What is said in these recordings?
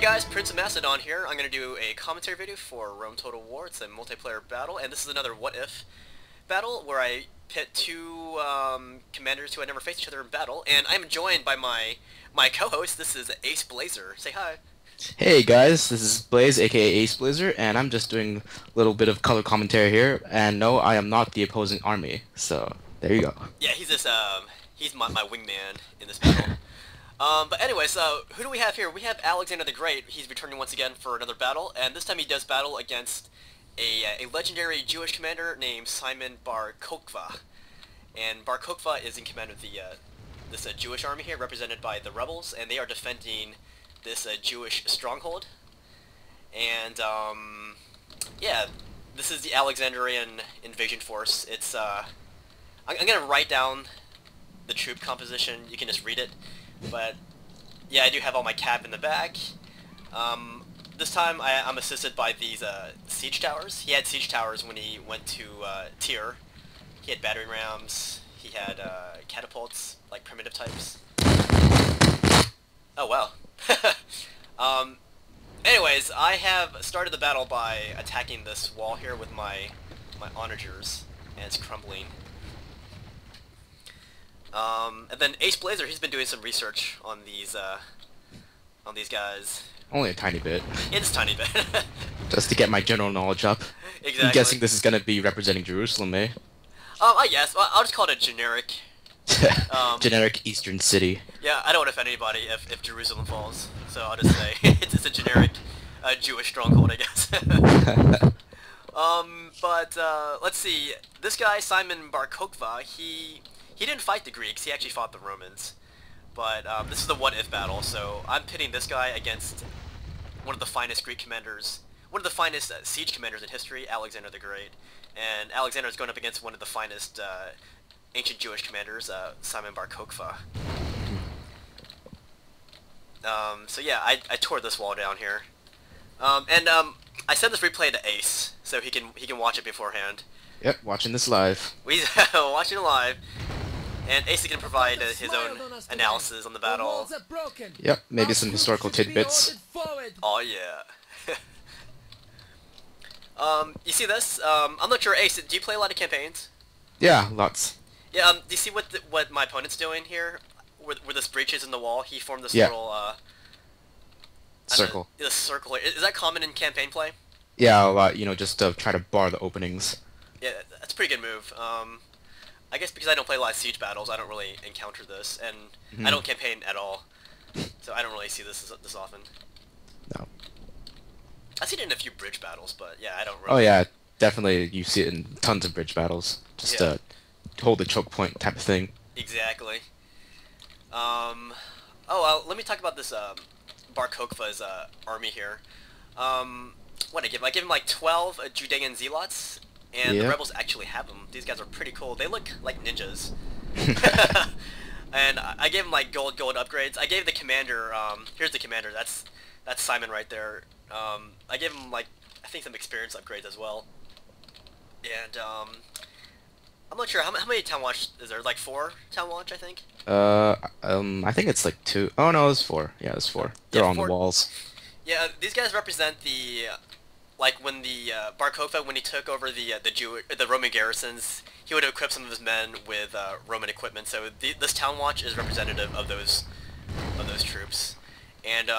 guys, PrinceofMacedon here. I'm going to do a commentary video for Rome Total War. It's a multiplayer battle, and this is another what-if battle where I pit two commanders who had never faced each other in battle, and I'm joined by my co-host. This is Ace Blazer. Say hi. Hey guys, this is Blaze, aka Ace Blazer, and I'm just doing a little bit of color commentary here, and no, I am not the opposing army, so there you go. Yeah, he's my wingman in this battle. But anyway, so who do we have here? We have Alexander the Great. He's returning once again for another battle, and this time he does battle against a legendary Jewish commander named Simon Bar-Kokhba. And Bar-Kokhba is in command of this Jewish army here, represented by the rebels, and they are defending this Jewish stronghold. And yeah, this is the Alexandrian invasion force. It's I'm gonna write down the troop composition. You can just read it. But yeah, I do have all my cap in the back. This time I'm assisted by these siege towers. He had siege towers when he went to Tyr. He had battering rams. He had catapults, like primitive types. Oh wow. Anyways, I have started the battle by attacking this wall here with my onagers, and it's crumbling. And then Ace Blazer, he's been doing some research on these guys. Only a tiny bit. It's a tiny bit. Just to get my general knowledge up. Exactly. I'm guessing this is gonna be representing Jerusalem, eh? I guess. Well, I'll just call it a generic. Generic Eastern city. Yeah, I don't want to offend anybody if Jerusalem falls, so I'll just say it's a generic Jewish stronghold, I guess. But let's see. This guy, Simon Bar-Kokhba, he didn't fight the Greeks, he actually fought the Romans. But this is the what-if battle, so I'm pitting this guy against one of the finest Greek commanders, one of the finest siege commanders in history, Alexander the Great. And Alexander is going up against one of the finest ancient Jewish commanders, Simon Bar-Kokhba. So yeah, I tore this wall down here. I sent this replay to Ace, so he can watch it beforehand. Yep, watching this live. We're watching it live. And Ace can provide his own analysis on the battle. Yep, maybe some historical tidbits. Oh yeah. You see this? I'm not sure, Ace, do you play a lot of campaigns? Yeah, lots. Yeah, do you see what my opponent's doing here? Where this breach is in the wall, he formed this little, circle. This circle here. Is that common in campaign play? Yeah, a lot, just to try to bar the openings. Yeah, that's a pretty good move. I guess because I don't play a lot of siege battles, I don't really encounter this, and I don't campaign at all, so I don't really see this often. No. I've seen it in a few bridge battles, but yeah, I don't really... Oh yeah, definitely you see it in tons of bridge battles. Just hold the choke point type of thing. Exactly. Let me talk about this Bar-Kokhba's army here. What I give him like 12 Judean zealots, and the rebels actually have them. These guys are pretty cool. They look like ninjas. And I gave him like gold upgrades. I gave the commander, here's the commander, that's Simon right there. I gave him like, I think some experience upgrades as well. And I'm not sure, how many town watch is there? Like 4 town watch, I think? I think it's like 2. Oh no, it's 4. Yeah, it's 4. They're on 4. The walls. Yeah, these guys represent the, like when the Bar-Kokhba, when he took over the Roman garrisons, he would equip some of his men with Roman equipment. So this town watch is representative of those troops. And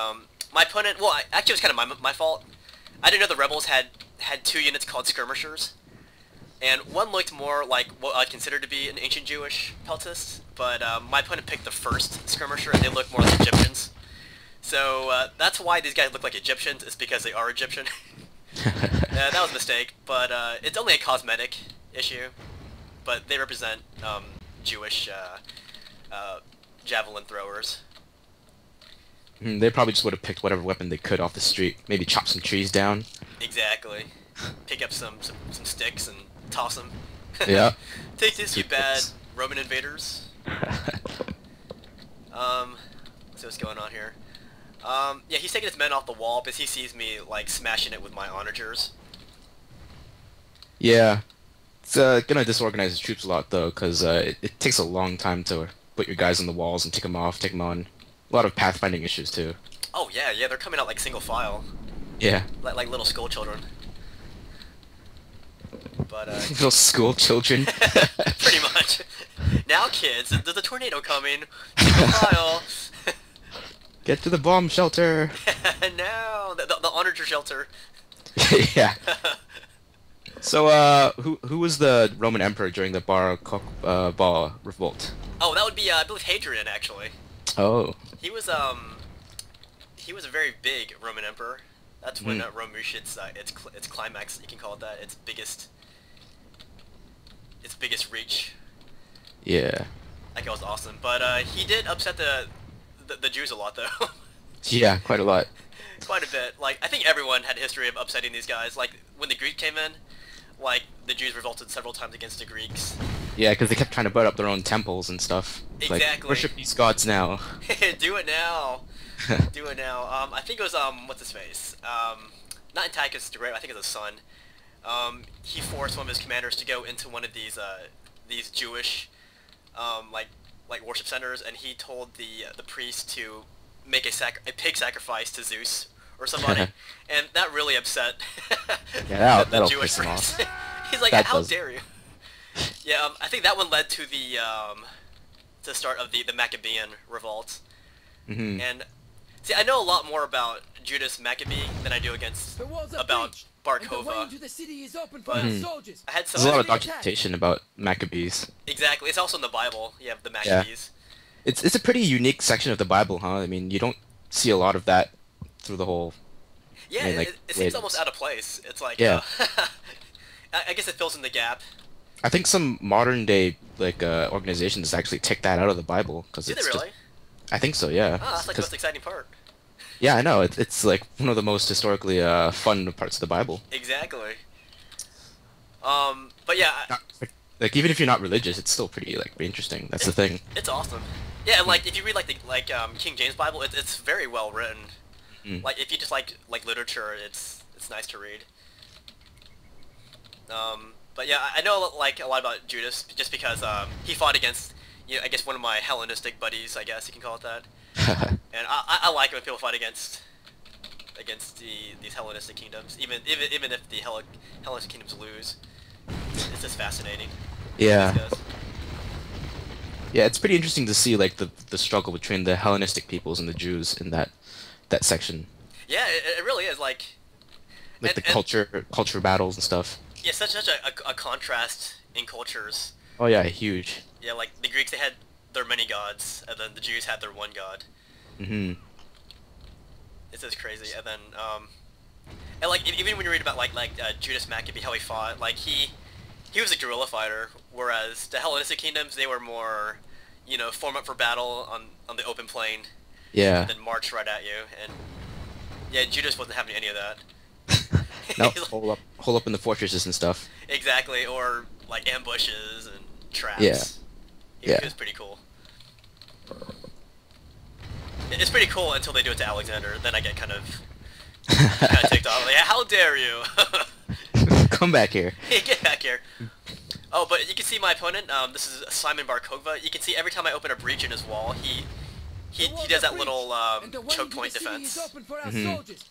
my opponent, well, actually it was kind of my fault. I didn't know the rebels had 2 units called skirmishers, and one looked more like what I'd consider to be an ancient Jewish peltist, but my opponent picked the first skirmisher, and they look more like Egyptians. So that's why these guys look like Egyptians. It's because they are Egyptian. That was a mistake, but it's only a cosmetic issue. But they represent Jewish javelin throwers. They probably just would have picked whatever weapon they could off the street. Maybe chop some trees down. Exactly. Pick up some sticks and toss them. Yeah. Take this, you bad Roman invaders. Let's see what's going on here. Yeah, he's taking his men off the wall because he sees me, like, smashing it with my onagers. Yeah. It's gonna disorganize his troops a lot, though, because it takes a long time to put your guys on the walls and take them off, take them on. A lot of pathfinding issues, too. Oh yeah, yeah, they're coming out like single file, Yeah. like little school children. But Little school children. pretty much. Now, kids, there's a tornado coming. Single file. Get to the bomb shelter. Now, the honored your shelter. Yeah. So, who was the Roman emperor during the Bar-Kokhba revolt? Oh, that would be I believe Hadrian actually. Oh. He was he was a very big Roman emperor. That's when Rome reached its climax. You can call it that. Its biggest reach. Yeah. Like it was awesome, but he did upset the Jews a lot though. Yeah, quite a lot. Quite a bit. Like I think everyone had a history of upsetting these guys. Like when the Greeks came in, like the Jews revolted several times against the Greeks. Yeah, because they kept trying to put up their own temples and stuff. Exactly. Like, worship these gods now. Do it now. Do it now. I think it was what's his face? Not Antiochus the Great. I think it was his son. He forced one of his commanders to go into one of these Jewish like worship centers, and he told the priest to make a pig sacrifice to Zeus or somebody, and that really upset Yeah, the that'll Jewish piss him priest. off. He's like, That how does. dare you? Yeah, I think that one led to the start of the Maccabean revolt. Hmm. And see, I know a lot more about Judas Maccabee than I do about Bar-Kokhba. But I had some There's a lot of documentation about Maccabees. exactly. It's also in the Bible. You have the Maccabees. It's a pretty unique section of the Bible, huh? I mean, you don't see a lot of that through the whole. Yeah, I mean, like, it seems way- almost out of place. It's like Yeah. I guess it fills in the gap. I think some modern day like organizations actually take that out of the Bible because Do they it's really? just. I think so, yeah. Oh, that's like the 'Cause- most exciting part. yeah, I know. It's like one of the most historically fun parts of the Bible. Exactly. But yeah, Like even if you're not religious, it's still pretty like interesting. That's the thing. it's awesome. Yeah, and like if you read like the King James Bible, it's very well written. Mm. Like if you just like literature, it's nice to read. But yeah, I know like a lot about Judas just because he fought against, I guess one of my Hellenistic buddies, I guess you can call it that. And I like it when people fight against these Hellenistic kingdoms, even if the Hellenistic kingdoms lose. It's just fascinating. Yeah. These guys. Yeah, it's pretty interesting to see like the struggle between the Hellenistic peoples and the Jews in that section. Yeah, it really is like Like And- the culture battles and stuff. yeah, such a contrast in cultures. Oh yeah, huge. Yeah, like the Greeks, they had their many gods, and then the Jews had their one god. Hmm. It's just crazy. And then and like even when you read about Judas Maccabee, how he fought, like he was a guerrilla fighter, whereas the Hellenistic kingdoms, they were more, form up for battle on the open plain, Yeah. and then march right at you. And yeah, Judas wasn't having any of that. No, He's like- hole up in the fortresses and stuff. Exactly, or like ambushes and traps. Yeah. He Yeah. was pretty cool. It's pretty cool until they do it to Alexander. Then I get kind of ticked off. Like, how dare you? Come back here. Get back here. Oh, but you can see my opponent. This is Simon Bar-Kokhba. You can see every time I open a breach in his wall, he does that little choke point defense.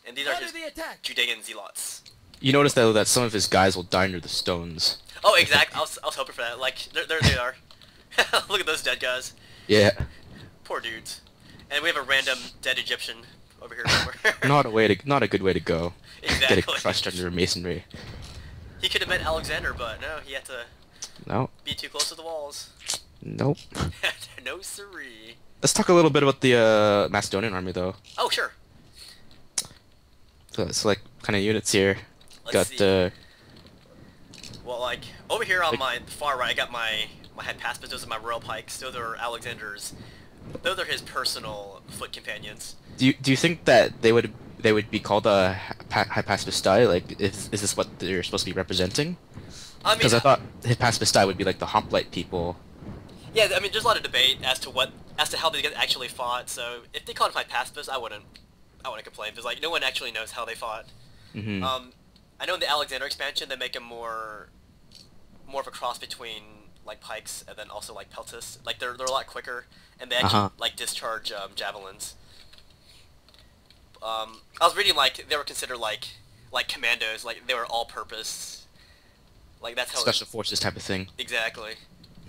And these are just Judean zealots. You notice though that some of his guys will die under the stones. Oh, exactly. I was hoping for that. Like, there they are. Look at those dead guys. Yeah. Poor dudes. And we have a random dead Egyptian over here somewhere. Not a good way to go. Exactly. Get crushed under masonry. He could have met Alexander, but no, he had to No. be too close to the walls. Nope. No siree. Let's talk a little bit about the Macedonian army though. Oh, sure. So it's like kind of units here. Let's Got see. Well, like, over here on Like- my far right, I got my Hypaspes, those are my royal pikes. Those are Alexander's. Those are his personal foot companions. do you think that they would be called a Hypaspestai? Like, is this what they're supposed to be representing? I mean, Because I thought Hypaspestai would be like the hoplite people. yeah, I mean, there's a lot of debate as to how these guys actually fought. So if they called him Hypaspes, I wouldn't complain because like no one actually knows how they fought. Hmm. I know in the Alexander expansion they make him more of a cross between like pikes and then also like peltis. Like they're a lot quicker and they actually like discharge javelins. I was reading like they were considered like commandos, like they were all-purpose. Like that's how Special forces type of thing. exactly.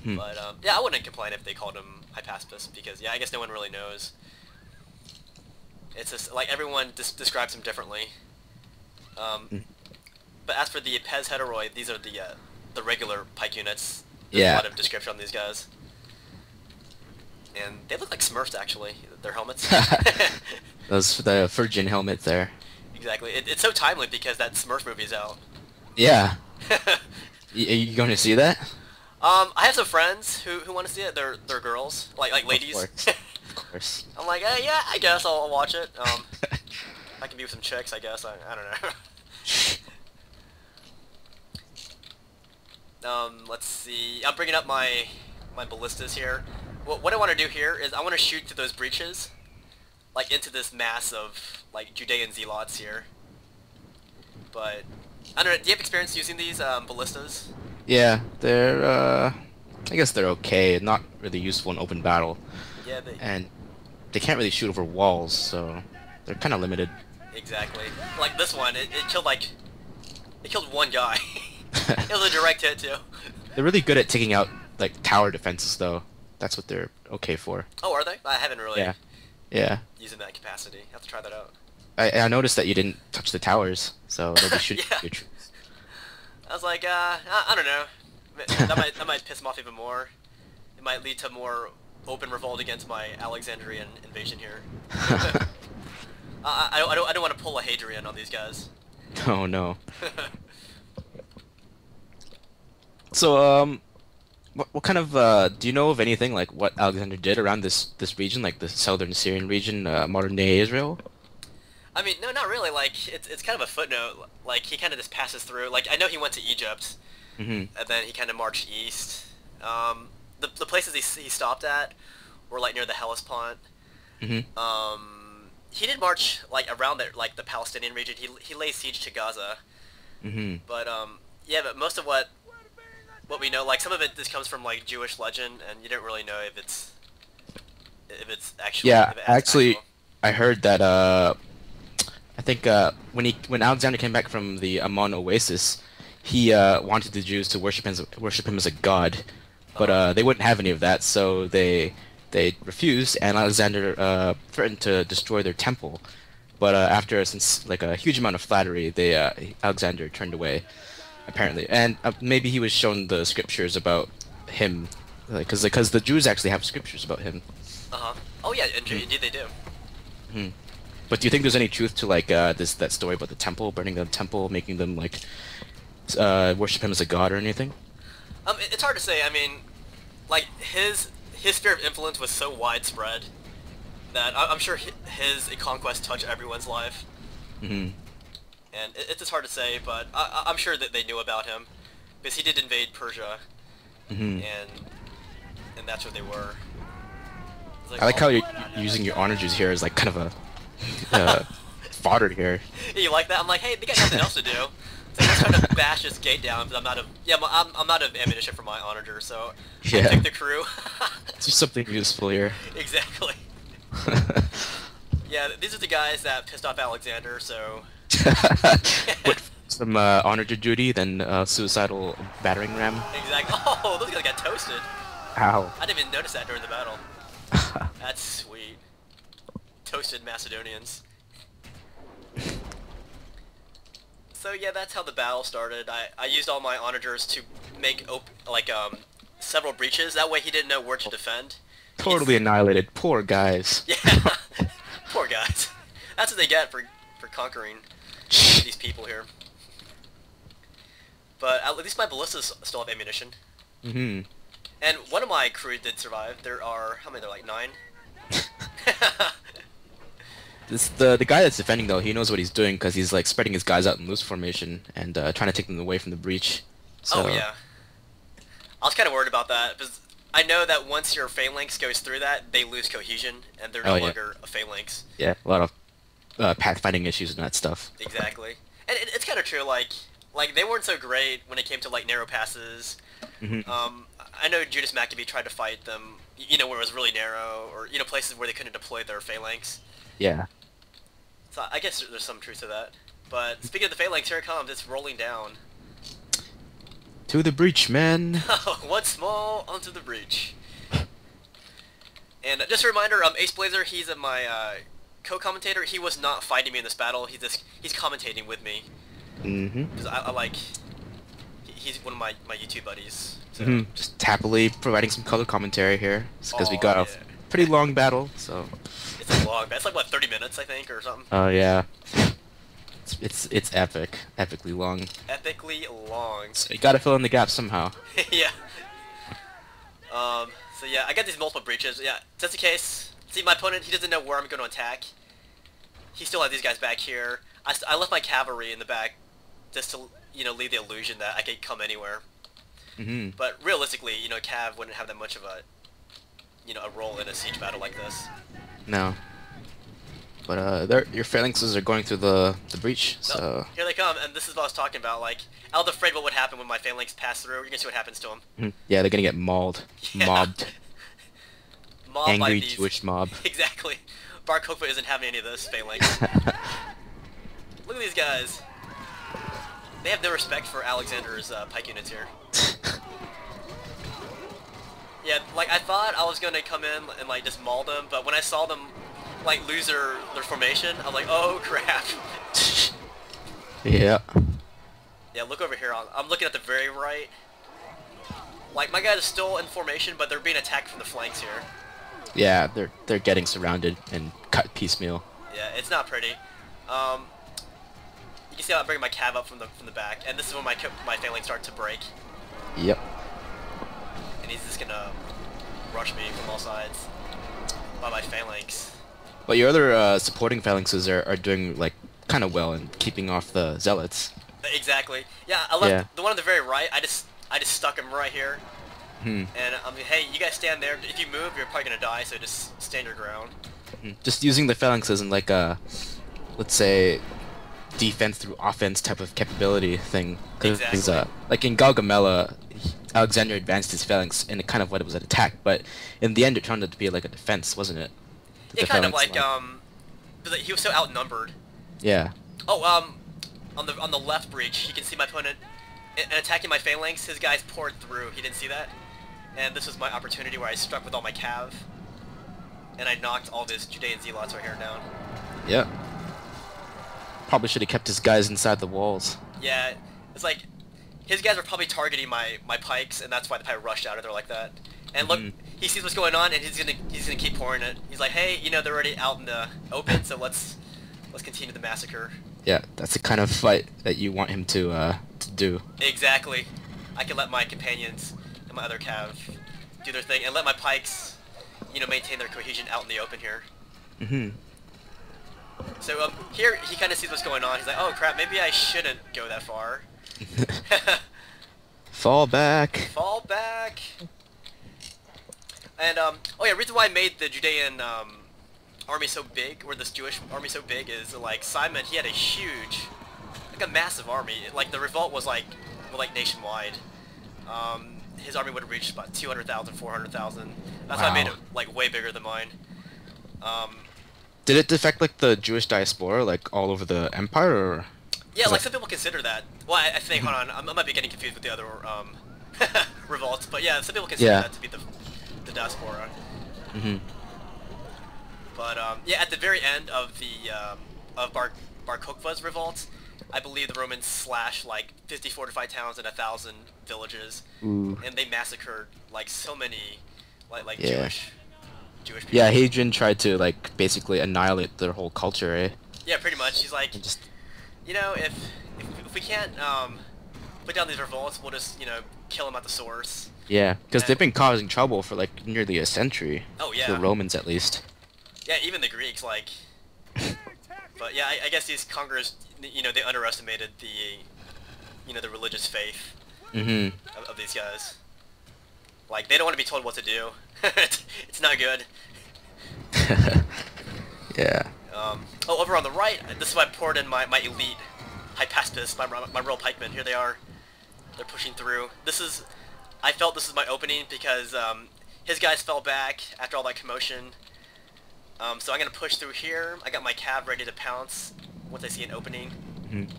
Hmm. But yeah, I wouldn't complain if they called him Hypaspis because yeah, I guess no one really knows. It's just like everyone describes him differently. Hmm. But as for the Pez Heteroid, these are the regular pike units. There's a Yeah. lot of description on these guys. And they look like Smurfs actually, their helmets. Those the Virgin helmet there. Exactly. It's so timely because that Smurf movie's out. Yeah. You going to see that? I have some friends who want to see it. They're girls, like ladies. Of course. Of course. I'm like, yeah, I guess I'll watch it. I can be with some chicks, I guess. I don't know. Let's see. I'm bringing up my ballistas here. What I want to do here is I want to shoot through those breaches, like into this mass of like Judean zealots here. But I don't know. Do you have experience using these ballistas? Yeah, they're I guess they're okay. Not really useful in open battle, Yeah, and they can't really shoot over walls, so they're kind of limited. exactly. Like this one, it killed one guy. It was a direct hit too. They're really good at taking out like tower defenses, though. That's what they're okay for. Oh, are they? I haven't really Yeah. Yeah. used in that capacity. I have to try that out. I noticed that you didn't touch the towers, so they'll be shooting Yeah. your troops. I was like, I don't know. That might piss him off even more. It might lead to more open revolt against my Alexandrian invasion here. I don't want to pull a Hadrian on these guys. Oh no. So what kind of do you know of anything like what Alexander did around this region, like the southern Syrian region, modern day Israel? I mean, no, not really. Like, it's kind of a footnote. Like, he kind of just passes through. Like, I know he went to Egypt, Mm-hmm. and then he kind of marched east. The places he stopped at were like near the Hellespont. Mm-hmm. He did march like around there, like the Palestinian region. He laid siege to Gaza, Mm-hmm. but yeah. But most of what we know, like some of it, just comes from like Jewish legend, and you don't really know if it's actually Yeah, if it actually, actual. I heard that I think when Alexander came back from the Ammon Oasis, he wanted the Jews to worship him as a god, but they wouldn't have any of that, so they refused, and Alexander threatened to destroy their temple. But after since like a huge amount of flattery, Alexander turned away, apparently, and maybe he was shown the scriptures about him, because the Jews actually have scriptures about him. Oh yeah, indeed they do. Hmm. But do you think there's any truth to like that story about the temple, burning the temple, making them like worship him as a god or anything? It's hard to say. I mean, like his sphere of influence was so widespread that I'm sure his conquest touched everyone's life, Hmm. and it's just hard to say. But I'm sure that they knew about him because he did invade Persia, Hmm. and that's where they were. It's like, I like oh, how you're using your honor Jews here as like kind of a fodder here. you like that? I'm like, hey, they got nothing else to do. So I'm just trying to bash this gate down because I'm out of ammunition for my onager, so I Yeah. picked the crew. There's something useful here. Exactly. Yeah, these are the guys that pissed off Alexander, so... What, some honor to duty, then suicidal battering ram. Exactly. Oh, those guys got toasted. Ow. I didn't even notice that during the battle. That's sweet. Toasted Macedonians. So yeah, that's how the battle started. I used all my onagers to make several breaches. That way he didn't know where to defend. Totally annihilated. Poor guys. Yeah. Poor guys. That's what they get for conquering these people here. But at least my ballistas still have ammunition. Hmm. And one of my crew did survive. There are, how many? There are like 9. The guy that's defending though, he knows what he's doing because he's like spreading his guys out in loose formation and trying to take them away from the breach. So, Oh yeah. I was kind of worried about that because I know that once your phalanx goes through that, they lose cohesion and they're no Oh, yeah. longer a phalanx. yeah, a lot of pathfinding issues and that stuff. Exactly. And it's kind of true. Like they weren't so great when it came to like narrow passes. Hmm. I know Judas Maccabee tried to fight them, where it was really narrow, or places where they couldn't deploy their phalanx. Yeah. So I guess there's some truth to that. But speaking of the phalanx, here it comes. It's rolling down. To the breach, man. Once small, onto the breach. And just a reminder, Ace Blazer, he's my co-commentator. He was not fighting me in this battle. He's commentating with me. Because I like... He's one of my YouTube buddies. So. Just happily providing some color commentary here. Because we got a pretty long battle, so... It's a long battle. It's like, what, 30 minutes, I think, or something? Oh, yeah. It's epic. Epically long. Epically long. So you gotta fill in the gaps somehow. Yeah. So yeah, I got these multiple breaches. Yeah, that's the case. See, my opponent, he doesn't know where I'm going to attack. He still has these guys back here. I left my cavalry in the back just to, you know, leave the illusion that I could come anywhere. But realistically, you know, Cav wouldn't have that much of a, you know, a role in a siege battle like this. No. But your phalanxes are going through the breach, so... No, here they come, and this is what I was talking about, like, I was afraid what would happen when my phalanx pass through. You're gonna see what happens to them. Yeah, they're gonna get mauled. Yeah. Mobbed. Mobbed Angry by these... Jewish mob. Exactly. Bar-Kokhba isn't having any of this phalanx. Look at these guys. They have no respect for Alexander's pike units here. Yeah, like, I thought I was gonna come in and, like, just maul them, but when I saw them, like, lose their formation, I was like, oh, crap. Yeah. Yeah, look over here. I'm looking at the very right. Like, my guys are still in formation, but they're being attacked from the flanks here. Yeah, they're getting surrounded and cut piecemeal. Yeah, it's not pretty. You can see how I'm bringing my cav up from the back, and this is when my phalanx start to break. Yep. And he's just gonna rush me from all sides by my phalanx. But your other supporting phalanxes are doing, like, kind of well in keeping off the zealots. Exactly. Yeah, I left the one on the very right. I just stuck him right here. And I mean, hey, you guys stand there. If you move, you're probably gonna die. So just stand your ground. Just using the phalanxes in like a, let's say, defense through offense type of capability thing. Exactly. Like in Gaugamela, Alexander advanced his phalanx in kind of what it was an attack, but in the end it turned out to be like a defense, wasn't it? It kind of like because he was so outnumbered. Yeah. Oh, on the left breach, you can see my opponent and attacking my phalanx. His guys poured through. He didn't see that, and this was my opportunity where I struck with all my cav, and I knocked all of his Judean zealots right here down. Yeah. Probably should have kept his guys inside the walls. Yeah, it's like his guys were probably targeting my pikes, and that's why they probably rushed out of there like that. And look, he sees what's going on, and he's gonna keep pouring it. He's like, hey, you know, they're already out in the open, so let's continue the massacre. Yeah, that's the kind of fight that you want him to do. Exactly. I can let my companions and my other cav do their thing, and let my pikes, you know, maintain their cohesion out in the open here. So here he kind of sees what's going on. He's like, oh crap, maybe I shouldn't go that far. Fall back. Fall back. And oh yeah, the reason why I made the Judean army so big, or this Jewish army so big, is like Simon, he had a huge, like a massive army. Like the revolt was like nationwide. His army would have reached about 200,000, 400,000. That's why I made it like way bigger than mine. Did it affect like the Jewish diaspora, like all over the empire, or? Yeah, like some people consider that. Well, I think, hold on, I might be getting confused with the other revolts, but yeah, some people consider that to be the diaspora. But yeah, at the very end of the of Bar-Kokhba's revolt, I believe the Romans slashed like 50 fortified towns and 1,000 villages, and they massacred like so many like Jewish people. Yeah, Hadrian tried to like basically annihilate their whole culture, eh? Yeah, pretty much. He's like, you know, if we can't put down these revolts, we'll just, you know, kill them at the source. Yeah, because they've been causing trouble for like nearly a century. Oh yeah. The Romans, at least. Yeah, even the Greeks, like. But yeah, I guess these conquerors, you know, they underestimated the, you know, the religious faith of these guys. Like, they don't want to be told what to do. It's not good. Yeah. Oh, over on the right, this is why I poured in my elite Hypaspis, my royal pikemen. Here they are. They're pushing through. I felt this is my opening because his guys fell back after all that commotion. So I'm gonna push through here. I got my cav ready to pounce once I see an opening. Mhm.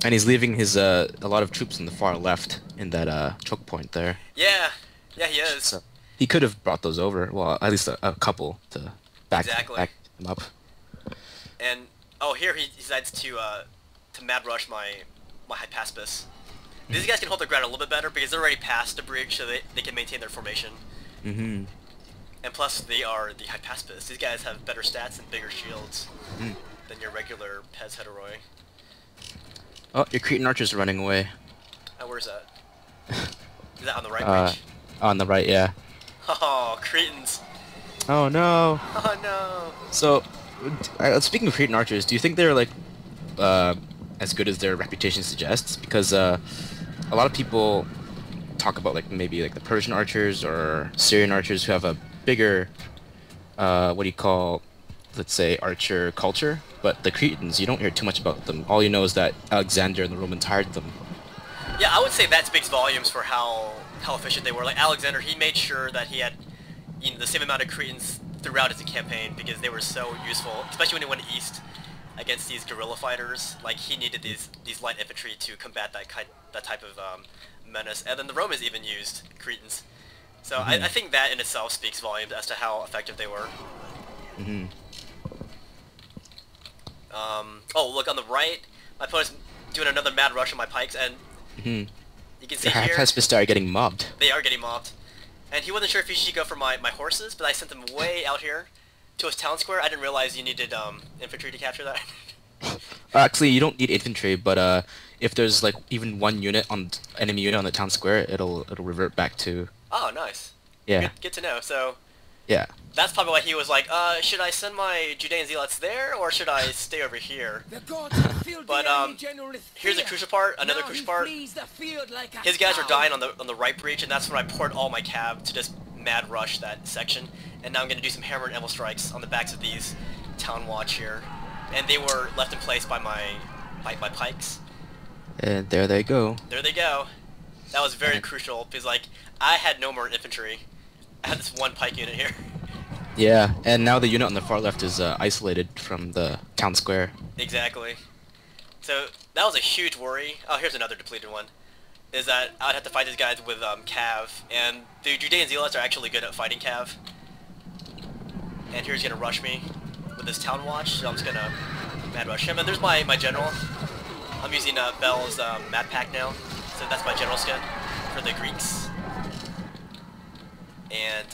And he's leaving his a lot of troops in the far left in that choke point there. Yeah, yeah, he is. So he could have brought those over. Well, at least a couple to back Exactly. him up. And oh, here he decides to mad rush my hypaspis. These guys can hold their ground a little bit better because they're already past the breach, so they can maintain their formation. Mm-hmm. And plus, they are the hypaspis. These guys have better stats and bigger shields than your regular Pez Heteroi. Oh, your Cretan archers are running away. Oh, where's that? Is that on the right breach? On the right, yeah. Oh, Cretans. Oh no. Oh no. So, speaking of Cretan archers, do you think they're like as good as their reputation suggests? Because a lot of people talk about like maybe like the Persian archers or Syrian archers who have a bigger what do you call, let's say, archer culture, but the Cretans, you don't hear too much about them. All you know is that Alexander and the Romans hired them. Yeah, I would say that speaks volumes for how efficient they were. Like Alexander, he made sure that he had the same amount of Cretans throughout his campaign because they were so useful, especially when he went east against these guerrilla fighters. Like he needed these light infantry to combat that type of menace. And then the Romans even used Cretans. So I think that in itself speaks volumes as to how effective they were. Mm-hmm. Oh, look on the right, my opponent's doing another mad rush on my pikes, and you can see The here hypaspis are getting mobbed. they are getting mobbed. And he wasn't sure if he should go for my horses, but I sent them way out here to his town square. I didn't realize you needed infantry to capture that. Actually, you don't need infantry, but if there's like even one enemy unit on the town square, it'll revert back to. Oh, nice. Yeah. Good to know. So Yeah. that's probably why he was like, should I send my Judean zealots there, or should I stay over here? But here's a crucial part. Another crucial part. His guys are dying on the right breach, and that's when I poured all my cav to just mad rush that section. And now I'm gonna do some hammer and anvil strikes on the backs of these town watch here, and they were left in place by my pikes. And there they go. There they go. That was very crucial because like I had no more infantry. I had this one pike unit here. Yeah, and now the unit on the far left is isolated from the town square. Exactly. So that was a huge worry. Oh, here's another depleted one. Is that I'd have to fight these guys with cav, and the Judean zealots are actually good at fighting cav. And here's gonna rush me with this town watch, so I'm just gonna mad rush him. And there's my general. I'm using Belle's mad pack now, so that's my general skin for the Greeks. And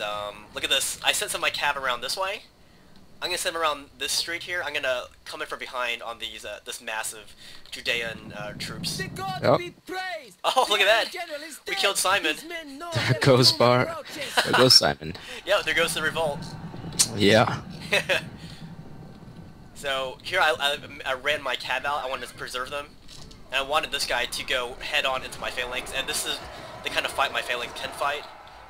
look at this. I sent some of my cav around this way. I'm gonna send them around this street here. I'm gonna come in from behind on these this massive Judean troops. Oh. Oh, look at that! We killed Simon. There goes Bar. There goes Simon. Yeah, there goes the revolt. Yeah. So here I ran my cav out. I wanted to preserve them, and I wanted this guy to go head on into my phalanx. And this is the kind of fight my phalanx can fight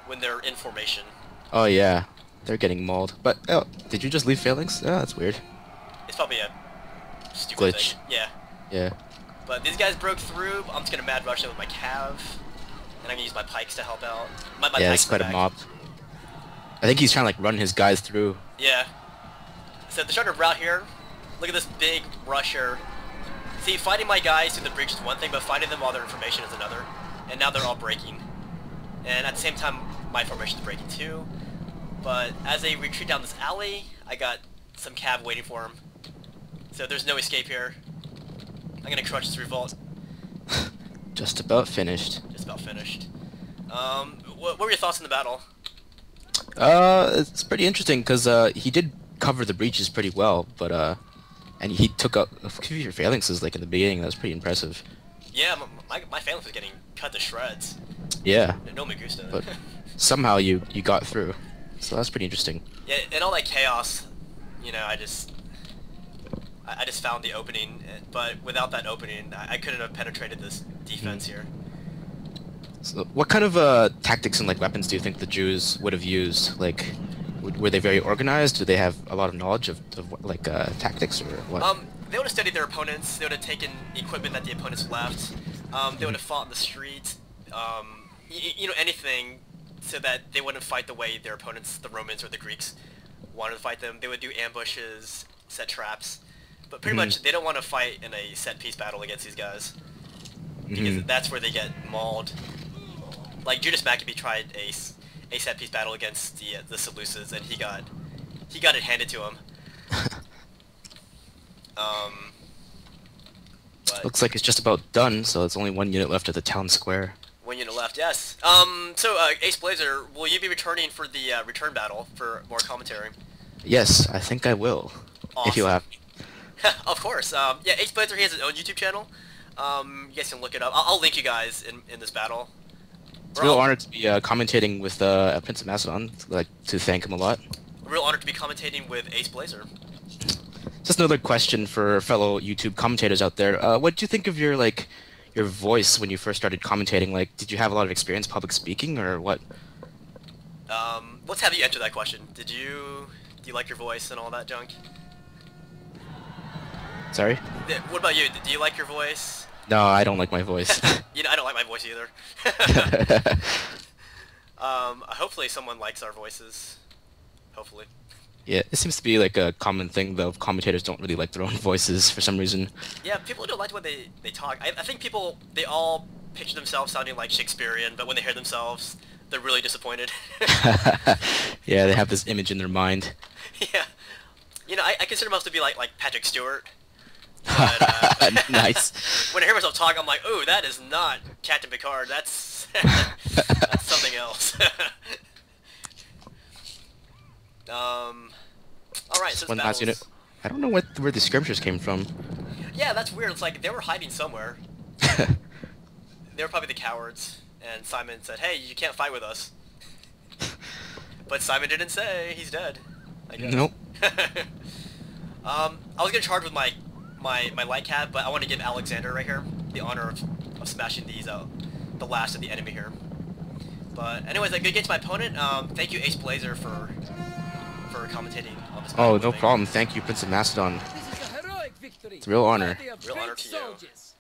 when they're in formation. Oh yeah, they're getting mauled. But oh, did you just leave phalanx? Oh, that's weird. It's probably a stupid Glitch. thing. Yeah. Yeah. But these guys broke through. I'm just gonna mad rush them with my cav, and I'm gonna use my pikes to help out. My Yeah, pikes it's quite in a the mob. back. I think he's trying to like run his guys through. Yeah. So they're starting to route here. Look at this big rusher. See, fighting my guys through the breach is one thing, but fighting them while they're in formation is another. And now they're all breaking. And at the same time, my formation is breaking too. But as they retreat down this alley, I got some cav waiting for them. So there's no escape here. I'm gonna crush this revolt. Just about finished. Just about finished. What were your thoughts on the battle? It's pretty interesting because he did cover the breaches pretty well, but and he took out a few of your phalanxes like in the beginning. That was pretty impressive. Yeah, my phalanx was getting cut to shreds. Yeah. No me gusta. But somehow you got through, so that's pretty interesting. Yeah, in all that chaos, you know, I just found the opening, but without that opening, I couldn't have penetrated this defense here. So what kind of tactics and like weapons do you think the Jews would have used? Like, were they very organized? Do they have a lot of knowledge of like tactics or what? They would have studied their opponents. They would have taken equipment that the opponents left. They would have fought in the streets. You know, anything so that they wouldn't fight the way their opponents, the Romans or the Greeks, wanted to fight them. They would do ambushes, set traps, but pretty much they don't want to fight in a set-piece battle against these guys because that's where they get mauled. Like Judas Maccabee tried a set-piece battle against the Seleucids, and he got it handed to him. But Looks like it's just about done, so it's only 1 unit left at the town square. 1 unit left, yes. So Ace Blazer, will you be returning for the return battle for more commentary? Yes, I think I will. Awesome. If you have. Of course. Yeah, Ace Blazer, he has his own YouTube channel. You guys can look it up. I'll link you guys in this battle. It's a real honor to be commentating with Prince of Macedon. I'd like to thank him a lot. A real honor to be commentating with Ace Blazer. Just another question for fellow YouTube commentators out there. What did you think of your voice when you first started commentating? Like, did you have a lot of experience public speaking, or what? Let's have you answer that question. Do you like your voice and all that junk? Sorry? What about you? Do you like your voice? No, I don't like my voice. You know, I don't like my voice either. Hopefully someone likes our voices. Hopefully. Yeah, it seems to be like a common thing, though. Commentators don't really like their own voices for some reason. Yeah, people don't like the way they talk. I think people, they all picture themselves sounding like Shakespearean, but when they hear themselves, they're really disappointed. Yeah, they have this image in their mind. Yeah. You know, I consider myself to be like Patrick Stewart. But, nice. When I hear myself talk, I'm like, ooh, that is not Captain Picard. That's that's something else. All right. So One last unit. I don't know where the skirmishers came from. Yeah, that's weird. It's like they were hiding somewhere. They were probably the cowards, and Simon said, "Hey, you can't fight with us." But Simon didn't say he's dead. I guess. Nope. I was gonna charge with my light cat, but I want to give Alexander right here the honor of smashing these the last of the enemy here. But anyways, a good game to my opponent. Thank you, Ace Blazer, for commentating on this battle. Oh, no problem. Thank you, Prince of Macedon. This is a heroic victory. It's a real honor. Worthy of Real honor great to you. soldiers.